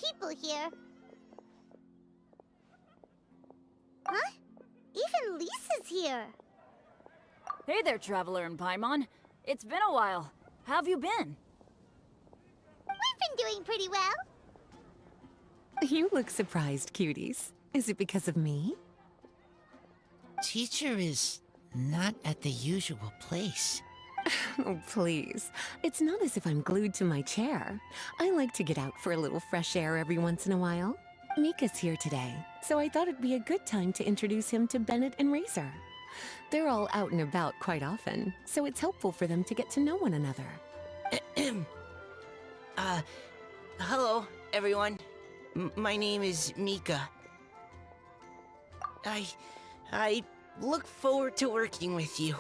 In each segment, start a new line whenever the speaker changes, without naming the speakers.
people here. Huh? Even Lisa's here.
Hey there, Traveler and Paimon. It's been a while. How have you been?
We've been doing pretty well.
You look surprised, cuties. Is it because of me?
Teacher is not at the usual place.
Oh, please. It's not as if I'm glued to my chair. I like to get out for a little fresh air every once in a while. Mika's here today, so I thought it'd be a good time to introduce him to Bennett and Razor. They're all out and about quite often, so it's helpful for them to get to know one another.
Hello, everyone. My name is Mika. I look forward to working with you.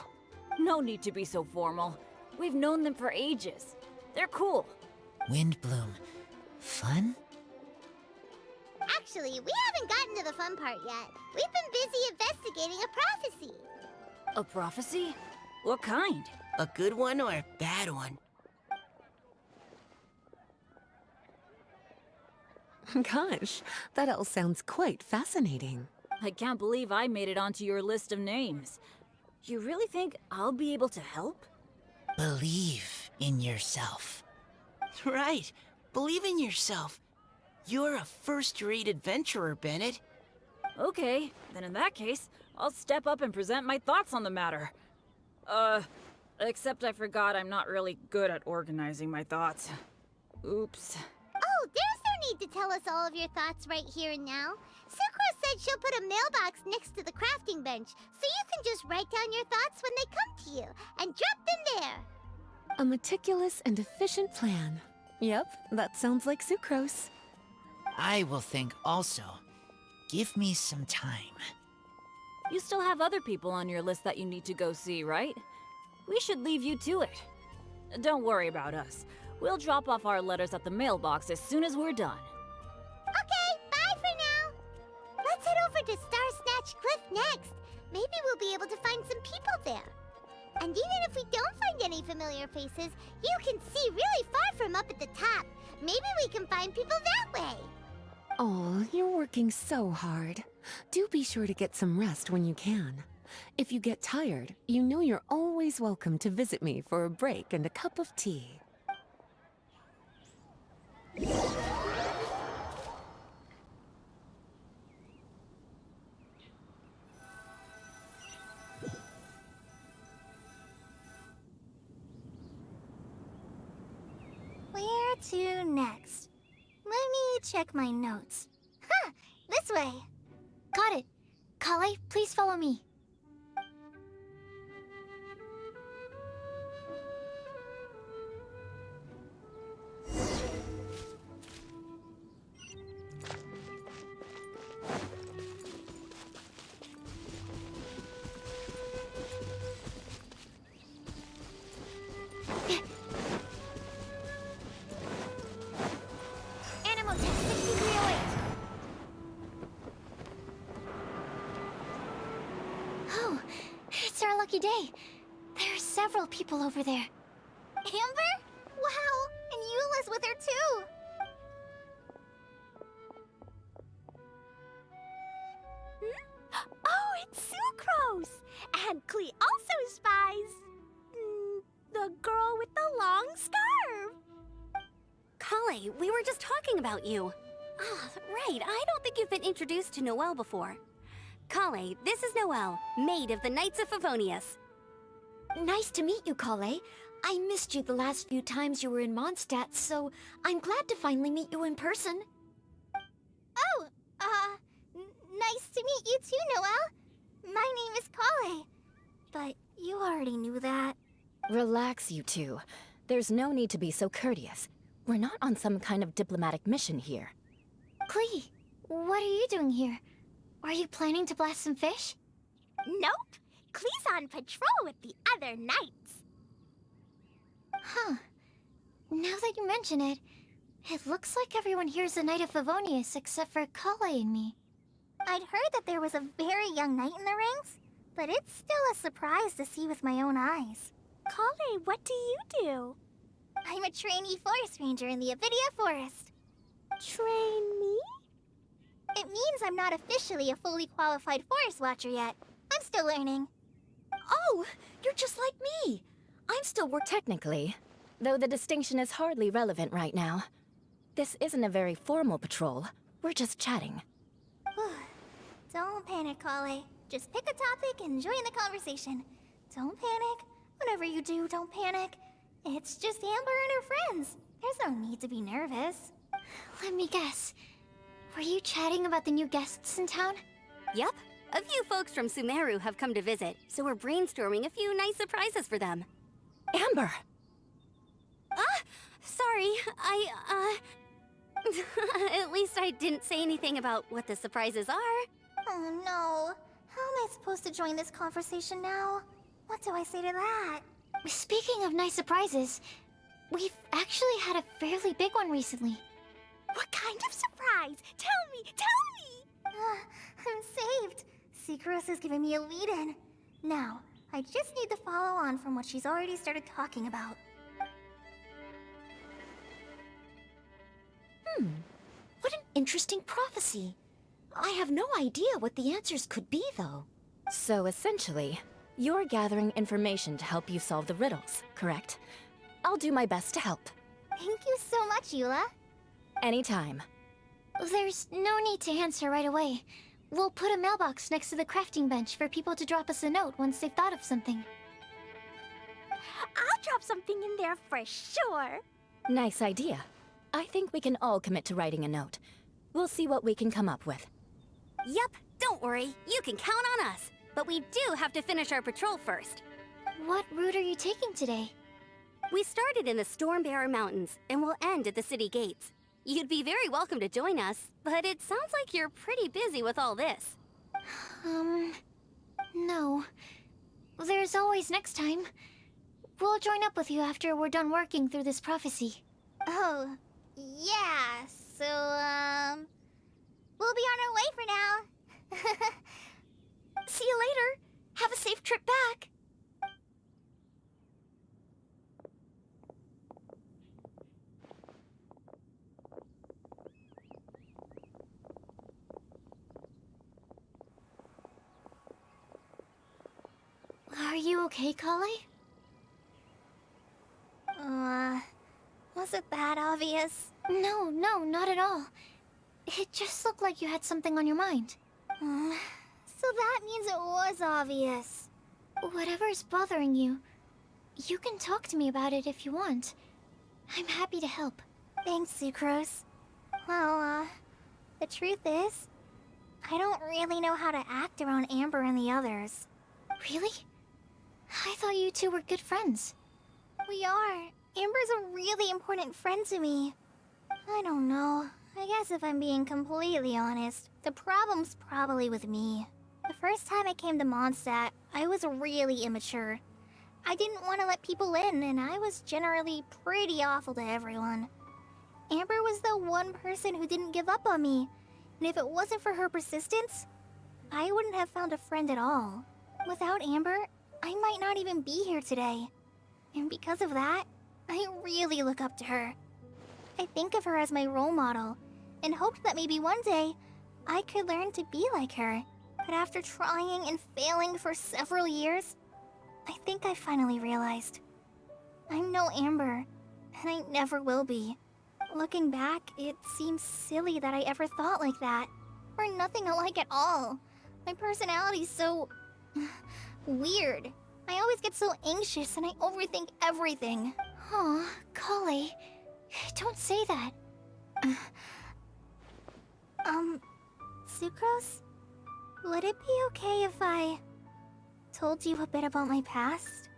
No need to be so formal. We've known them for ages. They're cool.
Windblume. Fun?
Actually, we haven't gotten to the fun part yet. We've been busy investigating a prophecy.
A prophecy? What kind?
A good one or a bad one?
Gosh, that all sounds quite fascinating.
I can't believe I made it onto your list of names. You really think I'll be able to help?
Believe in yourself. Right. Believe in yourself. You're a first-rate adventurer, Bennett.
Okay, then in that case, I'll step up and present my thoughts on the matter. Except I forgot I'm not really good at organizing my thoughts. Oops.
Oh, there's no need to tell us all of your thoughts right here and now. Sucro said she'll put a mailbox next to the crafting bench, so you can just write down your thoughts when they come to you, and drop them there.
A meticulous and efficient plan. Yep, that sounds like sucrose.
I will think also. Give me some time.
You still have other people on your list that you need to go see, right? We should leave you to it. Don't worry about us. We'll drop off our letters at the mailbox as soon as we're done.
Okay, bye for now. Let's head over to Star Snatch Cliff next. Maybe we'll be able to find some people there. And even if we don't find any familiar faces, you can see really far from up at the top. Maybe we can find people that way.
Oh, you're working so hard. Do be sure to get some rest when you can. If you get tired, you know you're always welcome to visit me for a break and a cup of tea.
Where to next? Let me check my notes. Huh, this way. Got it. Kale, please follow me. Animal test 6308. Oh, it's our lucky day. There are several people over there. Amber? Wow, and Eula's with her too. Oh, it's Sucrose! And Klee also spies the girl with the long scarf.
Kale, we were just talking about you. Ah, right, I don't think you've been introduced to Noelle before. Kale, this is Noelle, maid of the Knights of Favonius.
Nice to meet you, Kale. I missed you the last few times you were in Mondstadt, so I'm glad to finally meet you in person.
Oh, nice to meet you too, Noelle. My name is Kale. But you already knew that.
Relax, you two. There's no need to be so courteous. We're not on some kind of diplomatic mission here. Klee, what are you doing here? Are you planning to blast some fish?
Nope. Klee's on patrol with the other knights.
Huh. Now that you mention it, it looks like everyone here's a Knight of Favonius except for Kale and me.
I'd heard that there was a very young knight in the rings, but it's still a surprise to see with my own eyes. Kale, what do you do? I'm a trainee forest ranger in the Avidia Forest. Train me? It means I'm not officially a fully qualified forest watcher yet. I'm still learning.
Oh, you're just like me. I'm still
Technically, though the distinction is hardly relevant right now. This isn't a very formal patrol. We're just chatting.
Don't panic, Kale. Just pick a topic and join the conversation. Don't panic. Whatever you do, don't panic. It's just Amber and her friends. There's no need to be nervous.
Let me guess. Were you chatting about the new guests in town?
Yep. A few folks from Sumeru have come to visit, so we're brainstorming a few nice surprises for them.
Amber!
Sorry, At least I didn't say anything about what the surprises are.
Oh no. How am I supposed to join this conversation now? What do I say to that?
Speaking of nice surprises, we've actually had a fairly big one recently.
What kind of surprise? Tell me! I'm saved. Secros has given me a lead-in. Now, I just need to follow on from what she's already started talking about.
What an interesting prophecy. I have no idea what the answers could be, though.
So essentially, you're gathering information to help you solve the riddles, correct? I'll do my best to help.
Thank you so much, Eula.
Anytime.
There's no need to answer right away. We'll put a mailbox next to the crafting bench for people to drop us a note once they've thought of something.
I'll drop something in there for sure.
Nice idea. I think we can all commit to writing a note. We'll see what we can come up with.
Yep, don't worry. You can count on us. But we do have to finish our patrol first.
What route are you taking today?
We started in the Stormbearer Mountains, and we'll end at the city gates. You'd be very welcome to join us, but it sounds like you're pretty busy with all this.
No. There's always next time. We'll join up with you after we're done working through this prophecy.
Oh, yeah, so, we'll be on our way for now.
See you later. Have a safe trip back. Are you okay, Kale?
Was it that obvious?
No, not at all. It just looked like you had something on your mind.
So that means it was obvious.
Whatever's bothering you, you can talk to me about it if you want. I'm happy to help.
Thanks, Sucrose. Well, the truth is, I don't really know how to act around Amber and the others.
Really? I thought you two were good friends.
We are. Amber's a really important friend to me. I don't know. I guess if I'm being completely honest, the problem's probably with me. The first time I came to Mondstadt, I was really immature. I didn't want to let people in, and I was generally pretty awful to everyone. Amber was the one person who didn't give up on me, and if it wasn't for her persistence, I wouldn't have found a friend at all. Without Amber, I might not even be here today. And because of that, I really look up to her. I think of her as my role model, and hoped that maybe one day, I could learn to be like her. But after trying and failing for several years, I think I finally realized. I'm no Amber, and I never will be. Looking back, it seems silly that I ever thought like that. We're nothing alike at all. My personality's so... weird. I always get so anxious and I overthink everything.
Aw, Kale, don't say that.
Sucrose? Would it be okay if I told you a bit about my past?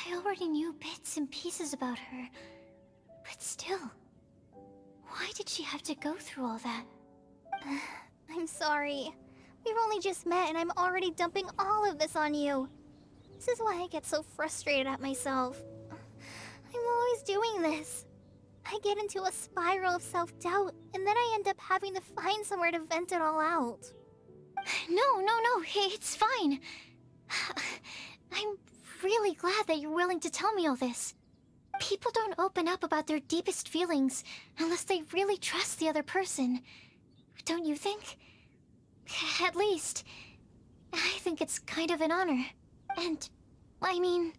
I already knew bits and pieces about her, but still, why did she have to go through all that?
I'm sorry. We've only just met and I'm already dumping all of this on you. This is why I get so frustrated at myself. I'm always doing this. I get into a spiral of self-doubt, and then I end up having to find somewhere to vent it all out.
No, it's fine. I'm really glad that you're willing to tell me all this. People don't open up about their deepest feelings unless they really trust the other person. Don't you think? At least, I think it's kind of an honor. And, I mean...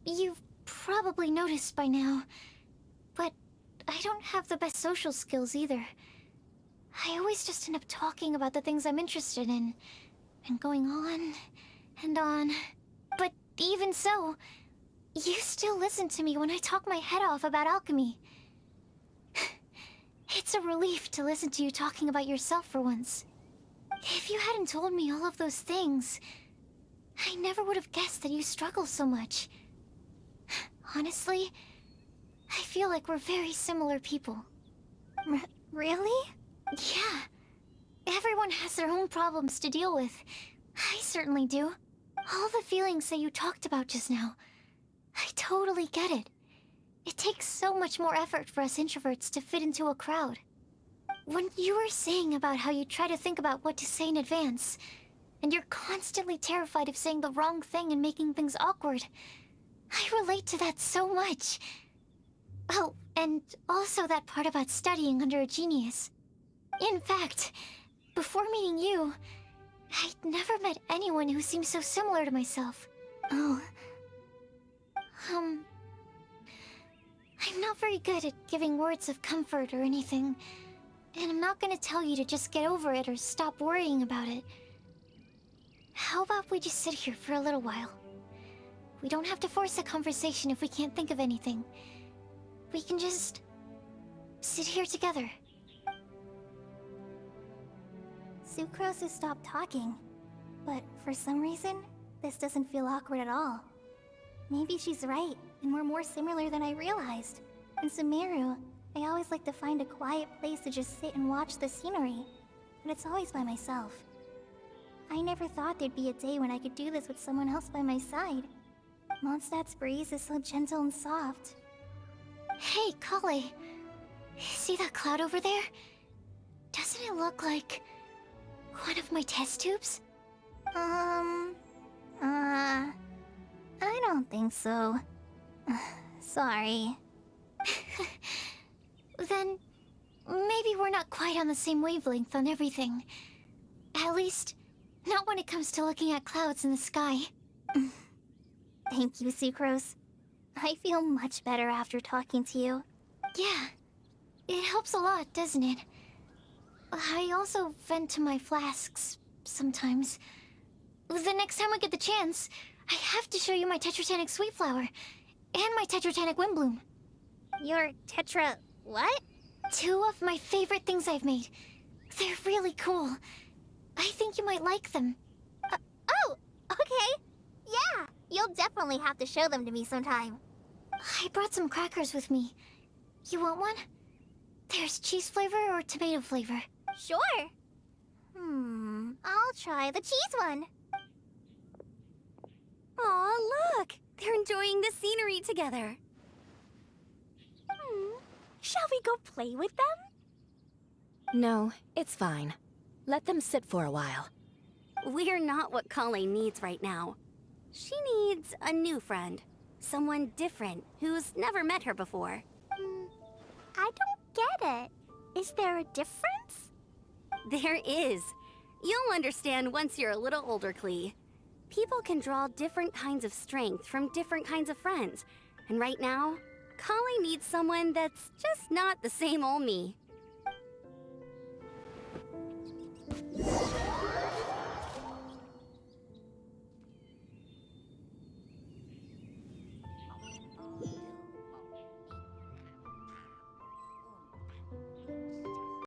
You've probably noticed by now, but I don't have the best social skills either. I always just end up talking about the things I'm interested in, and going on and on. But even so, you still listen to me when I talk my head off about alchemy. It's a relief to listen to you talking about yourself for once. If you hadn't told me all of those things, I never would have guessed that you struggle so much. Honestly, I feel like we're very similar people.
Really?
Yeah. Everyone has their own problems to deal with. I certainly do. All the feelings that you talked about just now, I totally get it. It takes so much more effort for us introverts to fit into a crowd. When you were saying about how you try to think about what to say in advance, and you're constantly terrified of saying the wrong thing and making things awkward, I relate to that so much. Oh, and also that part about studying under a genius. In fact, before meeting you, I'd never met anyone who seemed so similar to myself.
Oh.
I'm not very good at giving words of comfort or anything, and I'm not gonna tell you to just get over it or stop worrying about it. How about we just sit here for a little while? We don't have to force a conversation if we can't think of anything. We can just sit here together.
Sucrose has stopped talking, but for some reason, this doesn't feel awkward at all. Maybe she's right, and we're more similar than I realized. In Sumeru, I always like to find a quiet place to just sit and watch the scenery, but it's always by myself. I never thought there'd be a day when I could do this with someone else by my side. Mondstadt's breeze is so gentle and soft.
Hey, Kale. See that cloud over there? Doesn't it look like one of my test tubes?
I don't think so. Sorry.
Then maybe we're not quite on the same wavelength on everything. At least, not when it comes to looking at clouds in the sky.
Thank you, Sucrose. I feel much better after talking to you.
Yeah, it helps a lot, doesn't it? I also vent to my flasks sometimes. The next time I get the chance, I have to show you my Tetratanic Sweet Flower and my Tetratanic Windblume.
Your tetra... what?
2 of my favorite things I've made. They're really cool. I think you might like them.
Oh, okay. Yeah, you'll definitely have to show them to me sometime.
I brought some crackers with me. You want one? There's cheese flavor or tomato flavor.
Sure. I'll try the cheese one.
Aw, look! They're enjoying the scenery together.
Shall we go play with them?
No, it's fine. Let them sit for a while.
We're not what Kale needs right now. She needs a new friend. Someone different, who's never met her before.
I don't get it. Is there a difference?
There is. You'll understand once you're a little older, Klee. People can draw different kinds of strength from different kinds of friends. And right now, Kale needs someone that's just not the same old me.